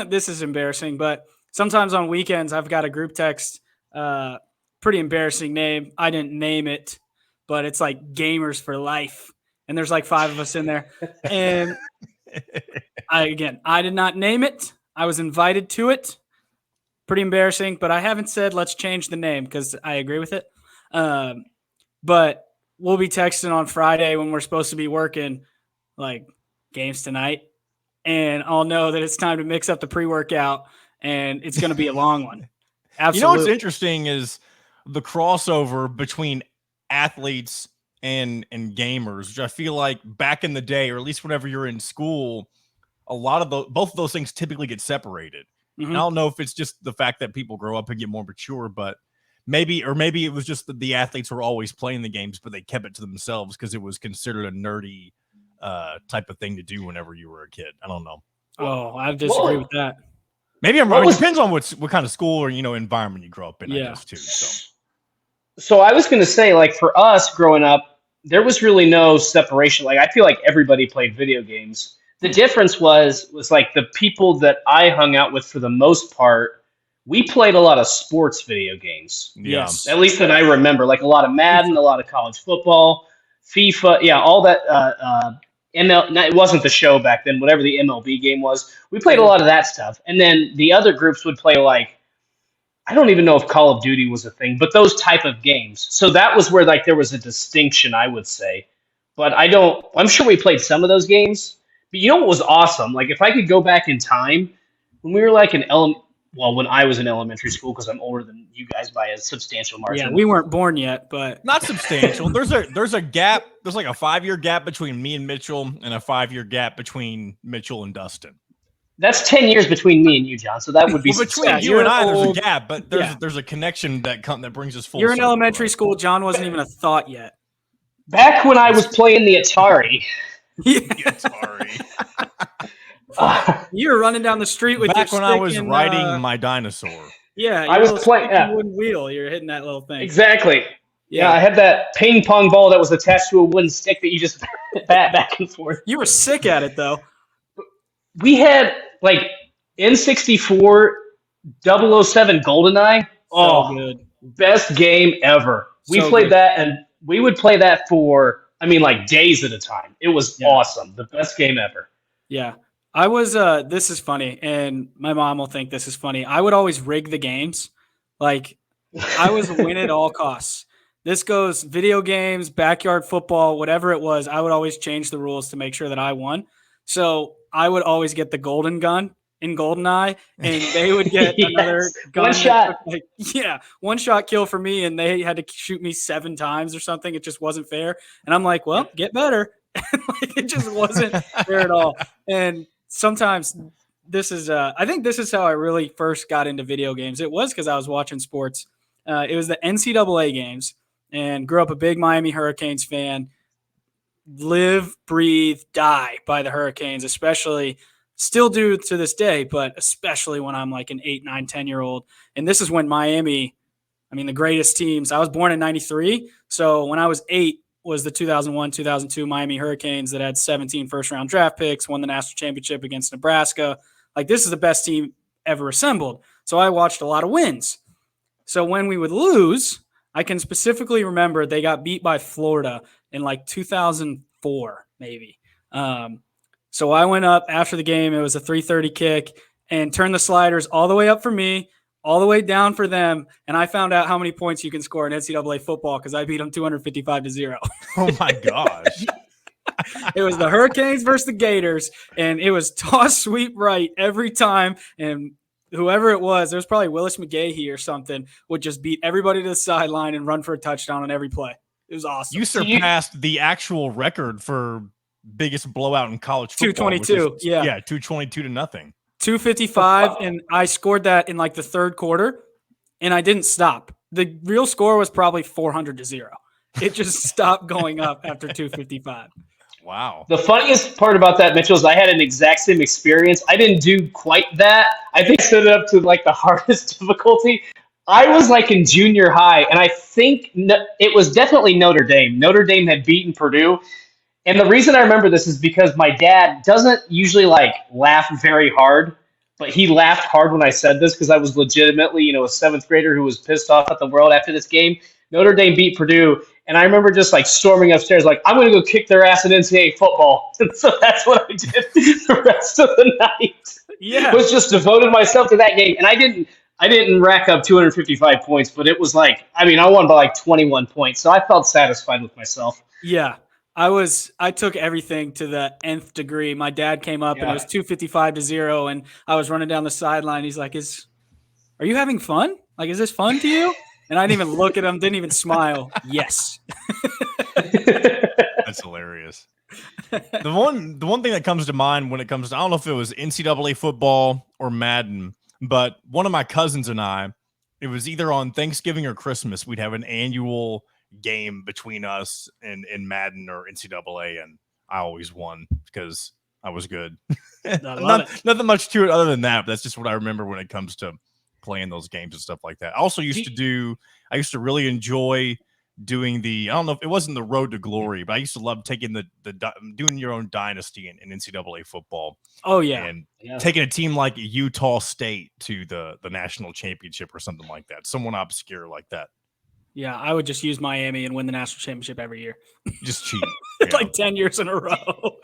this is embarrassing, but sometimes on weekends I've got a group text, pretty embarrassing name. I didn't name it, but it's like Gamers for Life. And there's like 5 of us in there. And I did not name it. I was invited to it. Pretty embarrassing, but I haven't said let's change the name because I agree with it. But we'll be texting on Friday when we're supposed to be working, like, games tonight. And I'll know that it's time to mix up the pre-workout, and it's going to be a long one. Absolutely. You know what's interesting is the crossover between athletes and gamers, which I feel like back in the day, or at least whenever you're in school, a lot of both of those things typically get separated. Mm-hmm. I don't know if it's just the fact that people grow up and get more mature, but maybe it was just that the athletes were always playing the games, but they kept it to themselves because it was considered a nerdy type of thing to do whenever you were a kid. I don't know. Oh, I disagree with that. Maybe I'm wrong. It depends on what kind of school or environment you grow up in, I guess, too. So I was going to say, like, for us growing up, there was really no separation. Like, I feel like everybody played video games. The difference was like the people that I hung out with for the most part, we played a lot of sports video games. Yes. At least that I remember. Like a lot of Madden, a lot of college football, FIFA, all that. It wasn't the show back then, whatever the MLB game was. We played a lot of that stuff. And then the other groups would play, like, I don't even know if Call of Duty was a thing, but those type of games. So that was where, like, there was a distinction, I would say. But I'm sure we played some of those games. But you know what was awesome? Like, if I could go back in time, when we were like when I was in elementary school, because I'm older than you guys by a substantial margin. Yeah, we weren't born yet, but not substantial. There's a gap. There's like a 5-year gap between me and Mitchell, and a 5-year gap between Mitchell and Dustin. That's 10 years between me and you, John. So that would be between you and I. There's a gap, but there's a connection that brings us full. You're in elementary school. John wasn't even a thought yet. Back when I was playing the Atari. Atari. You were running down the street with back your when I was riding my dinosaur. Yeah, I was playing wooden wheel. You're hitting that little thing. Exactly. Yeah, I had that ping pong ball that was attached to a wooden stick that you just bat back and forth. You were sick at it though. We had like N64 007 GoldenEye. So good. Best game ever. We played that, and we would play that for, like, days at a time. It was awesome. The best game ever. Yeah. I was, this is funny, and my mom will think this is funny. I would always rig the games. Like, I was win at all costs. This goes video games, backyard football, whatever it was. I would always change the rules to make sure that I won. So I would always get the golden gun in GoldenEye, and they would get another gun. One shot. One shot kill for me, and they had to shoot me 7 times or something. It just wasn't fair. And I'm like, well, get better. Like, it just wasn't fair at all. And sometimes I think this is how I really first got into video games. It was because I was watching sports. It was the NCAA games, and grew up a big Miami Hurricanes fan. Live, breathe, die by the Hurricanes, especially still do to this day, but especially when I'm like an 8, 9, 10-year-old. And this is when Miami, the greatest teams. I was born in 93. So when I was 8 was the 2001, 2002 Miami Hurricanes that had 17 first-round draft picks, won the national championship against Nebraska. Like, this is the best team ever assembled. So I watched a lot of wins. So when we would lose, I can specifically remember they got beat by Florida in like 2004, maybe. So I went up after the game. It was a 3:30 kick, and turned the sliders all the way up for me, all the way down for them. And I found out how many points you can score in NCAA football because I beat them 255-0. Oh my gosh. It was the Hurricanes versus the Gators, and it was toss, sweep, right every time. And whoever it was probably Willis McGahee or something, would just beat everybody to the sideline and run for a touchdown on every play. It was awesome. You surpassed the actual record for biggest blowout in college football. 222. Yeah, 222 to nothing. 255, and I scored that in like the third quarter, and I didn't stop. The real score was probably 400-0. It just stopped going up after 255. Wow. The funniest part about that, Mitchell, is I had an exact same experience. I didn't do quite that. I think I set it up to like the hardest difficulty. I was like in junior high, and I think it was definitely Notre Dame. Notre Dame had beaten Purdue. And the reason I remember this is because my dad doesn't usually like laugh very hard, but he laughed hard when I said this because I was legitimately, a seventh grader who was pissed off at the world after this game. Notre Dame beat Purdue, and I remember just like storming upstairs, like, I'm going to go kick their ass in NCAA football. And so that's what I did the rest of the night. Yeah. Was just devoted myself to that game, and I didn't rack up 255 points, but it was like, I won by like 21 points, so I felt satisfied with myself. Yeah. I took everything to the nth degree. My dad came up and it was 255-0, and I was running down the sideline. He's like, are you having fun? Like, is this fun to you? And I didn't even look at him, didn't even smile. Yes. That's hilarious. The one thing that comes to mind when it comes to, I don't know if it was NCAA football or Madden, but one of my cousins and I, it was either on Thanksgiving or Christmas, we'd have an annual game between us and Madden or NCAA, and I always won because I was good. Nothing much to it other than that, but that's just what I remember when it comes to playing those games and stuff like that. I also used to really enjoy doing I don't know if it wasn't the Road to Glory, but I used to love taking doing your own dynasty in NCAA football. Oh yeah. And taking a team like Utah State to the national championship or something like that. Someone obscure like that. Yeah, I would just use Miami and win the national championship every year. Just cheat. Like 10 years in a row.